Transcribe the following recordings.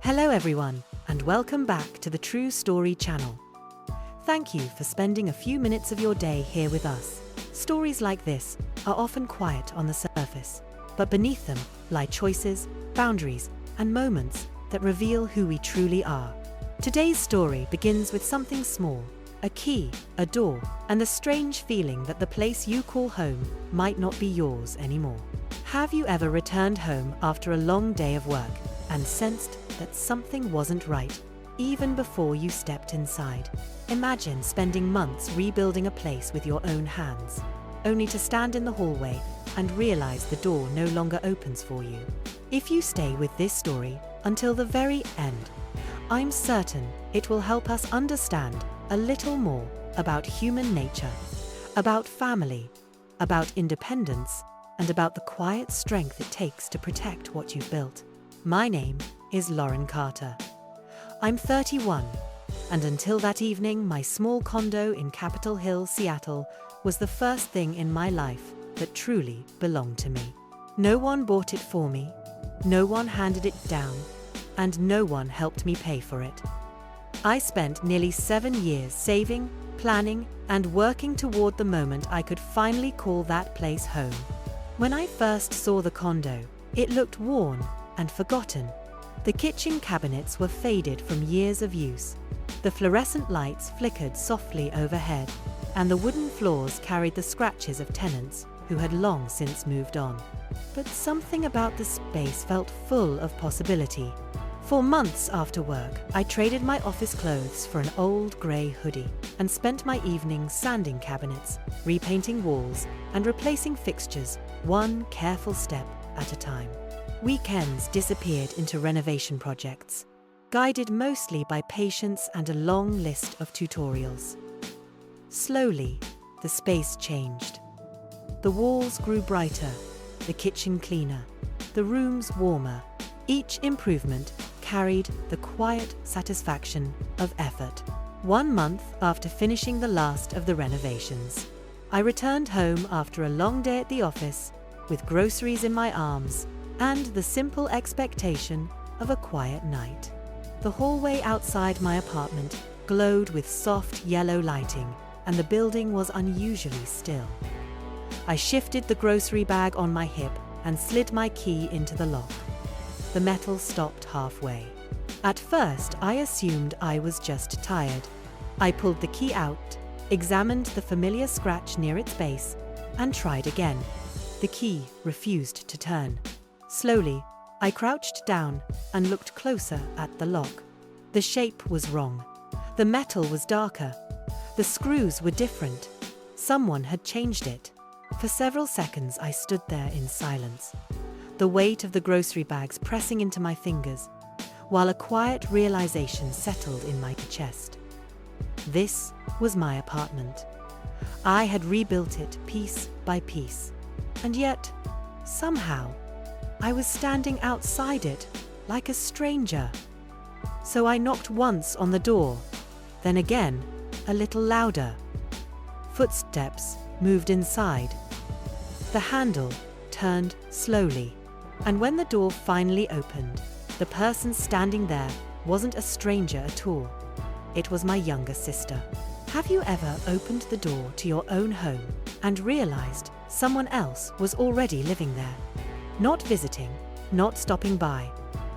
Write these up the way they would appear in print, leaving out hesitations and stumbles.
Hello everyone, and welcome back to the True Story channel. Thank you for spending a few minutes of your day here with us. Stories like this are often quiet on the surface, but beneath them lie choices, boundaries, and moments that reveal who we truly are. Today's story begins with something small, a key, a door, and the strange feeling that the place you call home might not be yours anymore. Have you ever returned home after a long day of work and sensed that something wasn't right, even before you stepped inside? Imagine spending months rebuilding a place with your own hands, only to stand in the hallway and realize the door no longer opens for you. If you stay with this story until the very end, I'm certain it will help us understand a little more about human nature, about family, about independence, and about the quiet strength it takes to protect what you've built. My name is Lauren Carter. I'm 31, and until that evening, my small condo in Capitol Hill, Seattle, was the first thing in my life that truly belonged to me. No one bought it for me, no one handed it down, and no one helped me pay for it. I spent nearly 7 years saving, planning, and working toward the moment I could finally call that place home. When I first saw the condo, it looked worn and forgotten. The kitchen cabinets were faded from years of use. The fluorescent lights flickered softly overhead, and the wooden floors carried the scratches of tenants who had long since moved on. But something about the space felt full of possibility. For months after work, I traded my office clothes for an old grey hoodie and spent my evenings sanding cabinets, repainting walls, and replacing fixtures, one careful step at a time. Weekends disappeared into renovation projects, guided mostly by patience and a long list of tutorials. Slowly, the space changed. The walls grew brighter, the kitchen cleaner, the rooms warmer. Each improvement carried the quiet satisfaction of effort. 1 month after finishing the last of the renovations, I returned home after a long day at the office, with groceries in my arms and the simple expectation of a quiet night. The hallway outside my apartment glowed with soft yellow lighting, and the building was unusually still. I shifted the grocery bag on my hip and slid my key into the lock. The metal stopped halfway. At first, I assumed I was just tired. I pulled the key out, examined the familiar scratch near its base, and tried again. The key refused to turn. Slowly, I crouched down and looked closer at the lock. The shape was wrong. The metal was darker. The screws were different. Someone had changed it. For several seconds, I stood there in silence, the weight of the grocery bags pressing into my fingers, while a quiet realization settled in my chest. This was my apartment. I had rebuilt it piece by piece, and yet, somehow, I was standing outside it like a stranger. So I knocked once on the door, then again, a little louder. Footsteps moved inside. The handle turned slowly, and when the door finally opened, the person standing there wasn't a stranger at all. It was my younger sister. Have you ever opened the door to your own home and realized someone else was already living there? Not visiting, not stopping by,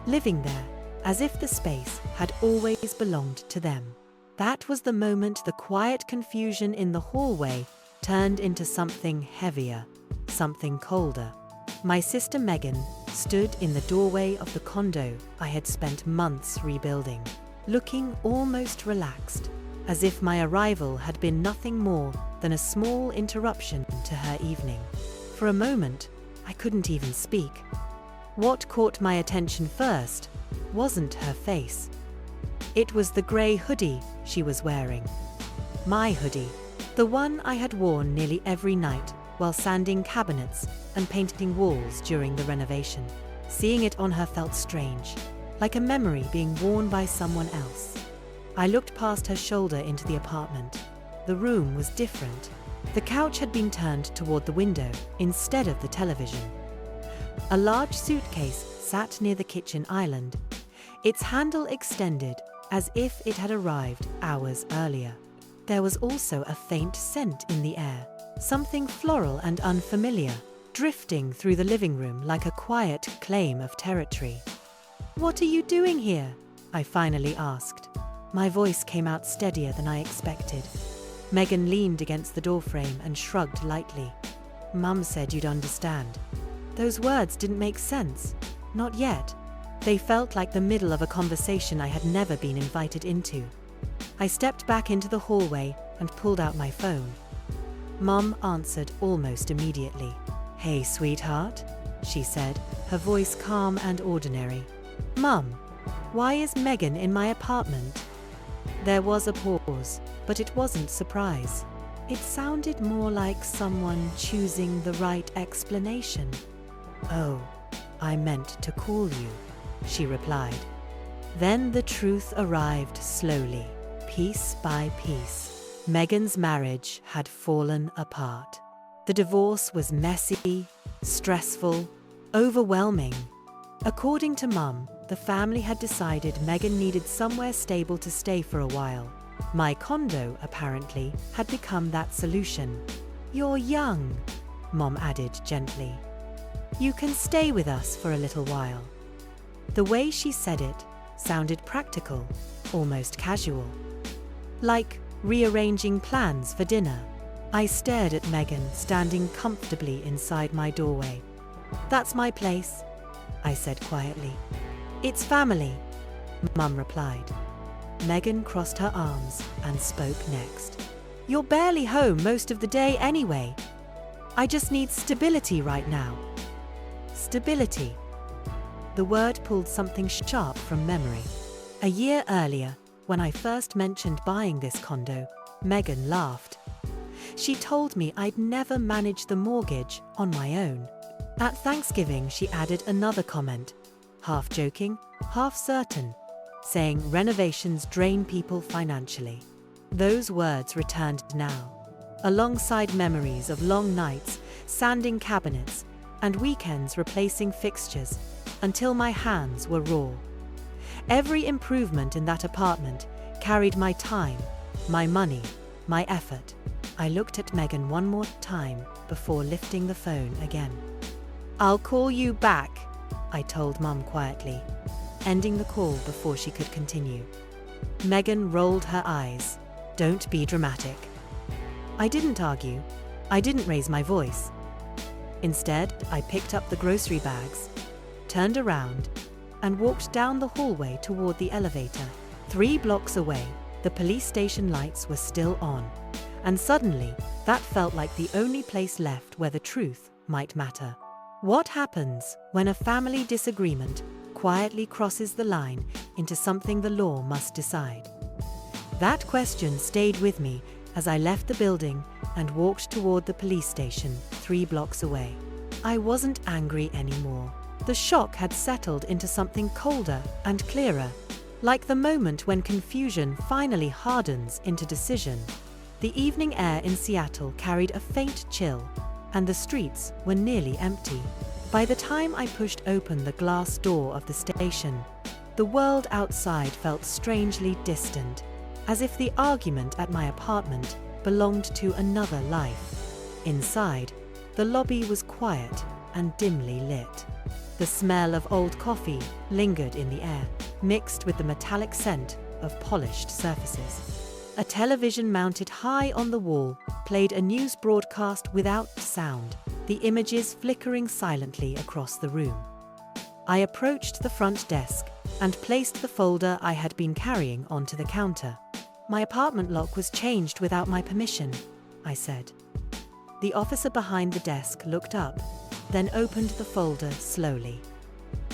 living there as if the space had always belonged to them. That was the moment the quiet confusion in the hallway turned into something heavier, something colder. My sister Megan stood in the doorway of the condo I had spent months rebuilding, looking almost relaxed, as if my arrival had been nothing more than a small interruption to her evening. For a moment, I couldn't even speak. What caught my attention first wasn't her face. It was the grey hoodie she was wearing. My hoodie, the one I had worn nearly every night while sanding cabinets and painting walls during the renovation. Seeing it on her felt strange, like a memory being worn by someone else. I looked past her shoulder into the apartment. The room was different. The couch had been turned toward the window instead of the television. A large suitcase sat near the kitchen island, its handle extended as if it had arrived hours earlier. There was also a faint scent in the air, something floral and unfamiliar, drifting through the living room like a quiet claim of territory. "What are you doing here?" I finally asked. My voice came out steadier than I expected. Megan leaned against the doorframe and shrugged lightly. "Mum said you'd understand." Those words didn't make sense. Not yet. They felt like the middle of a conversation I had never been invited into. I stepped back into the hallway and pulled out my phone. Mum answered almost immediately. "Hey, sweetheart," she said, her voice calm and ordinary. "Mum, why is Megan in my apartment?" There was a pause, but it wasn't surprise. It sounded more like someone choosing the right explanation. "Oh, I meant to call you," she replied. Then the truth arrived slowly, piece by piece. Megan's marriage had fallen apart. The divorce was messy, stressful, overwhelming. According to Mum, the family had decided Megan needed somewhere stable to stay for a while. My condo, apparently, had become that solution. "You're young," Mom added gently. "You can stay with us for a little while." The way she said it sounded practical, almost casual. Like rearranging plans for dinner. I stared at Megan standing comfortably inside my doorway. "That's my place," I said quietly. "It's family," Mum replied. Megan crossed her arms and spoke next. "You're barely home most of the day anyway. I just need stability right now." Stability. The word pulled something sharp from memory. A year earlier, when I first mentioned buying this condo, Megan laughed. She told me I'd never manage the mortgage on my own. At Thanksgiving, she added another comment, half joking, half certain, saying renovations drain people financially. Those words returned now, alongside memories of long nights, sanding cabinets, and weekends replacing fixtures, until my hands were raw. Every improvement in that apartment carried my time, my money, my effort. I looked at Megan one more time before lifting the phone again. "I'll call you back," I told Mum quietly, ending the call before she could continue. Megan rolled her eyes. "Don't be dramatic." I didn't argue. I didn't raise my voice. Instead, I picked up the grocery bags, turned around, and walked down the hallway toward the elevator. 3 blocks away, the police station lights were still on, and suddenly, that felt like the only place left where the truth might matter. What happens when a family disagreement quietly crosses the line into something the law must decide? That question stayed with me as I left the building and walked toward the police station 3 blocks away. I wasn't angry anymore. The shock had settled into something colder and clearer, like the moment when confusion finally hardens into decision. The evening air in Seattle carried a faint chill, and the streets were nearly empty. By the time I pushed open the glass door of the station, the world outside felt strangely distant, as if the argument at my apartment belonged to another life. Inside, the lobby was quiet and dimly lit. The smell of old coffee lingered in the air, mixed with the metallic scent of polished surfaces. A television mounted high on the wall played a news broadcast without sound, the images flickering silently across the room. I approached the front desk and placed the folder I had been carrying onto the counter. "My apartment lock was changed without my permission," I said. The officer behind the desk looked up, then opened the folder slowly.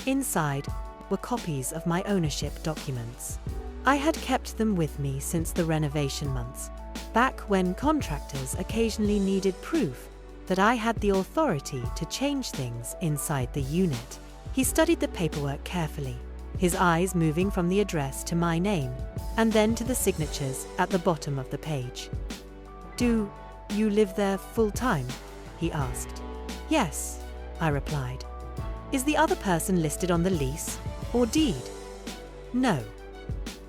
Inside were copies of my ownership documents. I had kept them with me since the renovation months, back when contractors occasionally needed proof that I had the authority to change things inside the unit. He studied the paperwork carefully, his eyes moving from the address to my name, and then to the signatures at the bottom of the page. "Do you live there full-time?" he asked. "Yes," I replied. "Is the other person listed on the lease or deed?" No.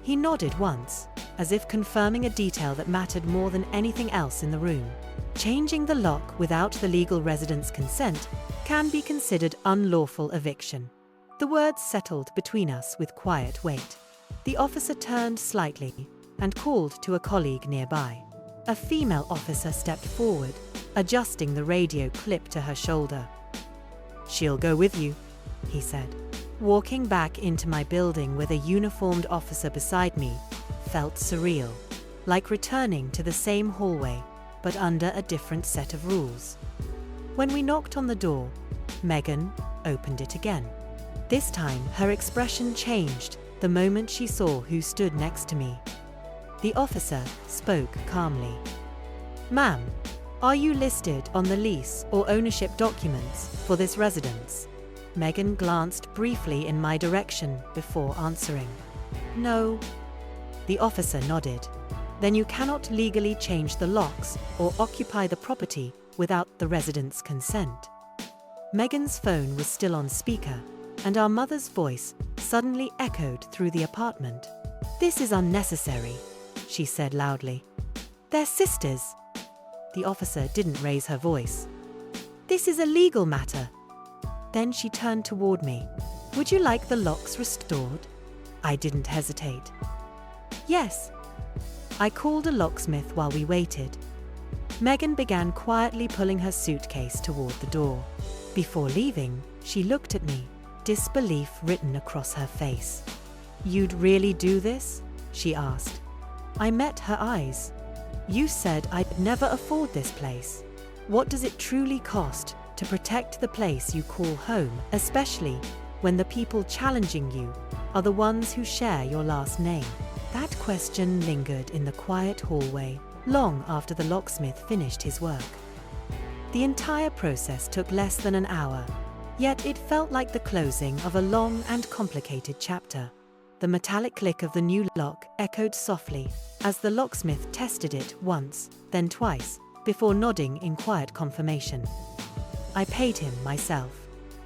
He nodded once, as if confirming a detail that mattered more than anything else in the room. Changing the lock without the legal resident's consent can be considered unlawful eviction. The words settled between us with quiet weight. The officer turned slightly and called to a colleague nearby. A female officer stepped forward, adjusting the radio clip to her shoulder. "She'll go with you," he said. Walking back into my building with a uniformed officer beside me felt surreal, like returning to the same hallway, but under a different set of rules. When we knocked on the door, Megan opened it again. This time, her expression changed the moment she saw who stood next to me. The officer spoke calmly. "Ma'am, are you listed on the lease or ownership documents for this residence?" Megan glanced briefly in my direction before answering. "No." The officer nodded. "Then you cannot legally change the locks or occupy the property without the resident's consent." Megan's phone was still on speaker, and our mother's voice suddenly echoed through the apartment. "This is unnecessary," she said loudly. "They're sisters." The officer didn't raise her voice. "This is a legal matter." Then she turned toward me. "Would you like the locks restored?" I didn't hesitate. "Yes." I called a locksmith while we waited. Megan began quietly pulling her suitcase toward the door. Before leaving, she looked at me, disbelief written across her face. "You'd really do this?" she asked. I met her eyes. "You said I'd never afford this place. What does it truly cost to protect the place you call home, especially when the people challenging you are the ones who share your last name?" That question lingered in the quiet hallway long after the locksmith finished his work. The entire process took less than an hour, yet it felt like the closing of a long and complicated chapter. The metallic click of the new lock echoed softly as the locksmith tested it once, then twice, before nodding in quiet confirmation. I paid him myself.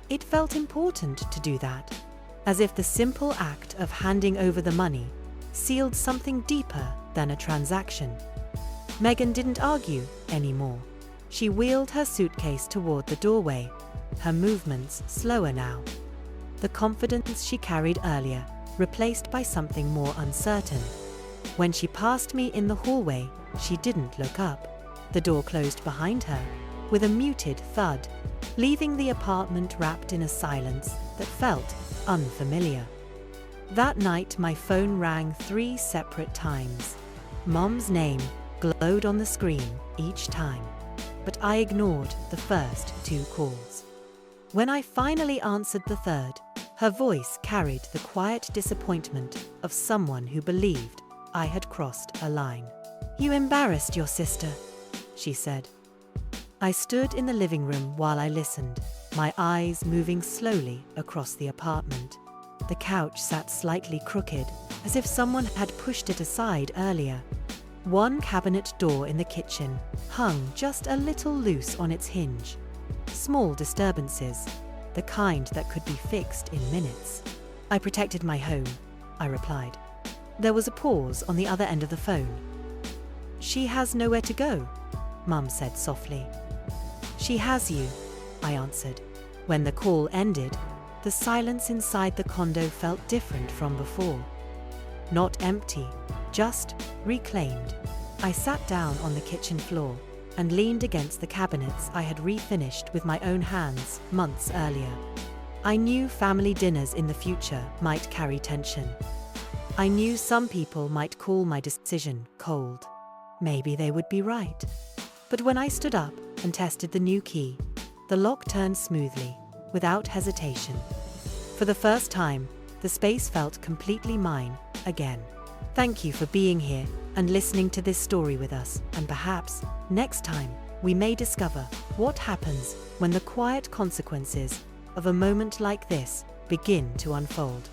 It felt important to do that, as if the simple act of handing over the money sealed something deeper than a transaction. Megan didn't argue anymore. She wheeled her suitcase toward the doorway, her movements slower now. The confidence she carried earlier replaced by something more uncertain. When she passed me in the hallway, she didn't look up. The door closed behind her with a muted thud, leaving the apartment wrapped in a silence that felt unfamiliar. That night, my phone rang 3 separate times. Mom's name glowed on the screen each time, but I ignored the first 2 calls. When I finally answered the third, her voice carried the quiet disappointment of someone who believed I had crossed a line. "You embarrassed your sister," she said. I stood in the living room while I listened, my eyes moving slowly across the apartment. The couch sat slightly crooked, as if someone had pushed it aside earlier. One cabinet door in the kitchen hung just a little loose on its hinge. Small disturbances, the kind that could be fixed in minutes. "I protected my home," I replied. There was a pause on the other end of the phone. "She has nowhere to go," Mum said softly. "She has you," I answered. When the call ended, the silence inside the condo felt different from before. Not empty, just reclaimed. I sat down on the kitchen floor and leaned against the cabinets I had refinished with my own hands months earlier. I knew family dinners in the future might carry tension. I knew some people might call my decision cold. Maybe they would be right. But when I stood up and tested the new key, the lock turned smoothly, without hesitation. For the first time, the space felt completely mine again. Thank you for being here and listening to this story with us, and perhaps, next time, we may discover what happens when the quiet consequences of a moment like this begin to unfold.